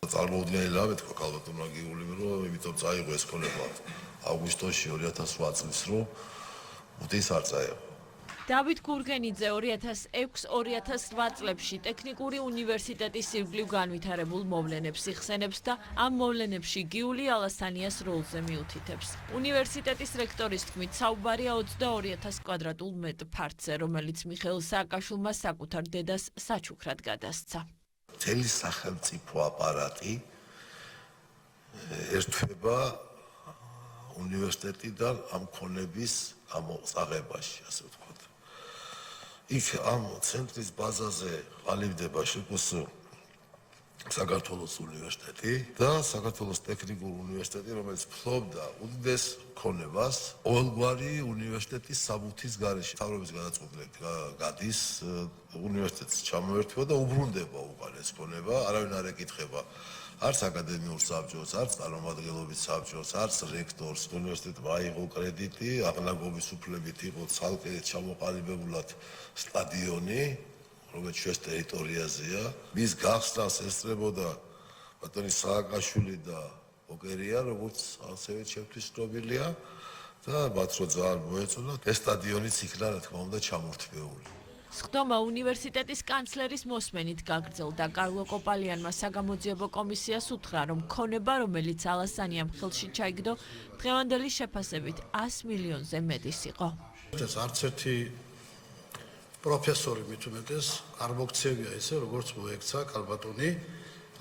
წარმოუდგენელია მეთქვა ქალბატონმა გიულიმ, რომ იმიტომ წაიღო ეს ქონება აგვისტოში 2008 წლის რომ უთის არ წაიღო. დავით გურგენიძე 2006-2008 წლებში ტექნიკური უნივერსიტეტის ირგვლივ განვითარებულ მოვლენებს იხსენებს და ამ მოვლენებში გიული ალასანიას როლზე მიუთითებს. უნივერსიტეტის რექტორის თქმით, საუბარია 22,000 კვადრატულ მეტრ ფართზე, რომელიც მიხეილ სააკაშვილმა საკუთარ დედას საჩუქრად გადასცა. მთელი სახელმწიფო აპარატი ერთვება უნივერსიტეტიდან ამ ქონების ამოწაღებაში, ასე ვთქვათ. იქ ამ ცენტრის ბაზაზე ყალიბდება შეკუს საქართველოს უნივერსიტეტი და საქართველოს ტექნიკური უნივერსიტეტი, რომელიც ფლობდა უდიდეს ქონებას ყოველგვარი უნივერსიტეტის საბუთის გარეშე. მთავრობის გადაწყვეტილებით გადის უნივერსიტეტს ჩამოერთვა და უბრუნდება უკან ეს ქონება, არავინ არ ეკითხება არც აკადემიურ საბჭოს, არც წარმომადგენლობის საბჭოს, არც რექტორს. უნივერსიტეტმა აიღო კრედიტი, აღნაგობის უფლებით იყო ცალკე ჩამოყალიბებულად სტადიონი, რომელიც ჩვენს ტერიტორიაზეა. მის გახსნას ესწრებოდა ბატონი სააკაშვილი და ოკერია, როგორც ასევე ჩემთვის ცნობილია და მათ რო ძალიან მოეწონა, ეს სტადიონიც იქნა, რა თქმა უნდა, ჩამორთმეული. სხდომა უნივერსიტეტის კანცლერის მოსმენით გაგრძელდა. კარლო კოპალიანმა საგამოძიებო კომისიას უთხრა, რომ ქონება, რომელიც ალასანიამ ხელში ჩაიგდო, დღევანდელი შეფასებით 100 მილიონზე მეტის იყო. ეს არც ერთი პროფესორი მით უმეტეს არ მოგცევია ესე, როგორც მოექცა ქალბატონი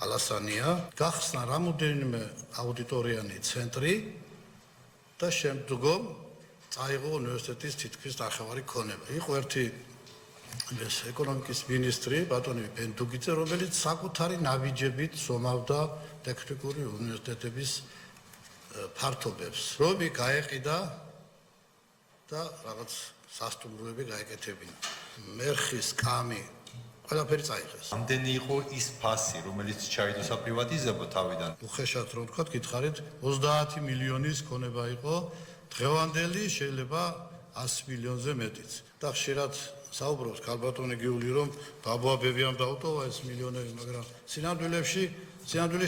ალასანია. გახსნა რამოდენიმე აუდიტორიანი ცენტრი და შემდგომ წაიღო უნივერსიტეტის თითქმის ნახევარი ქონება. იყო ერთი ეს ეკონომიკის მინისტრი ბატონი ბენდუგიძე, რომელიც საკუთარი ნაბიჯებით ზომავდა ტექნიკური უნივერსიტეტების ფართობებს. რომი გაეყიდა და რაღაც სასტუმროები გაეკეთებინა. მერხის კამი ყველაფერი წაიღეს. ამდენი იყო ის ფასი, რომელიც ჩაიდო საპრივატიზებო თავიდან. უხეშად რომ ვთქვათ, გითხარით 30 მილიონის ქონება იყო, დღევანდელი შეიძლება 100 მილიონზე მეტიც. და ხშირად საუბრობს ქალბატონი გიული, რომ ბაბუაბებიამ დაუტოვა ეს მილიონები, მაგრამ სინამდვილეში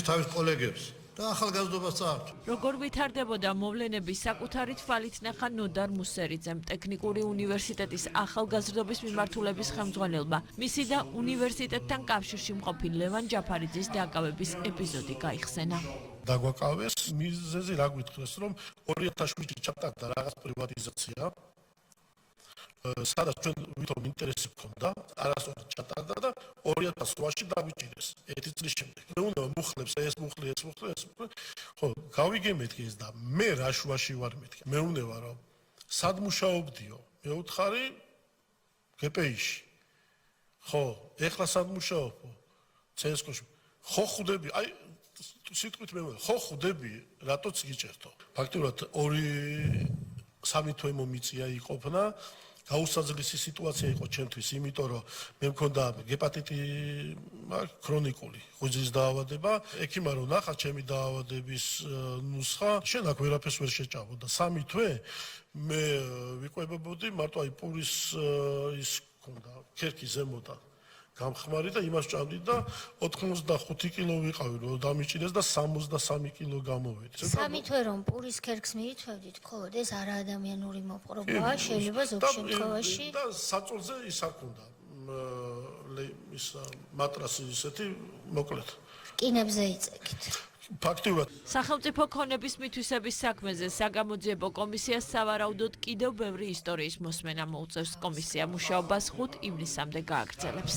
თავის კოლეგებს და ახალგაზრდობას წაართვა. როგორ ვითარდებოდა მოვლენები საკუთარი თვალით ნახა ნოდარ მუსერიძემ, ტექნიკური უნივერსიტეტის ახალგაზრდობის მიმართულების ხელმძღვანელმა, მისი და უნივერსიტეტთან კავშირში მყოფი ლევან ჯაფარიძის დაკავების ეპიზოდი გაიხსენა. დაგვაკავეს მიზეზი რა გვითხრეს, რომ 2007-ში ჩატარდა რაღაც პრივატიზაცია, სადაც ჩვენ ვითომ ინტერესი გქონდა, არასწორად ჩატარდა და 2008-ში დაგვიჭირეს 1 წლის შემდეგ. მე უნდა მუხლებს ეს მუხლი. ხო, გავიგე მეთქი ეს და მე რა შუაში ვარ მეთქი. მე უნდა რომ სად მუშაობდიო? მეუთხარი გპ-ში. ხო, ეხლა სად მუშაობო? CSGO-ში. ხო ხვდები, აი სიტყვით მე ხო ხვდები, რატოც გიჭერთო. ფაქტობრივად 2-3 თვე მომიწია იყოფნა. გაუსაძლისი სიტუაცია იყო ჩემთვის, იმიტომ რომ მე მქონდა გეპატიტი ქრონიკული ღვიძლის დაავადება. ექიმმა რომ ნახა ჩემი დაავადების ნუსხა, შენ აქ ვერაფერს ვერ შეჭამოდა. 3 თვე მე ვიყვებებოდი, მარტო აი პურის ის მქონდა ქერქი ზემოდან გამხმარი და იმას ჭამდი და 85 კილო ვიყავი რომ დამიჭირეს და 63 კილო გამოვედი. 3 თვე რომ პურის ქერქს მიიწვევდით, ხო, ეს არაადამიანური მოპყრობაა, შეიძლება ზოგ შემთხვევაში. და საწოლზე ის არ ქონდა. ის მატრასი ისეთი მოკლედ. კინებზე იწეკით. ფაქტიურად სახელმწიფო ქონების მითვისების საქმეზე საგამოძიებო კომისიას სავარაუდოდ კიდევ ბევრი ისტორიის მოსმენა მოუწევს. კომისია მუშაობას 5 ივნისამდე გააგრძელებს.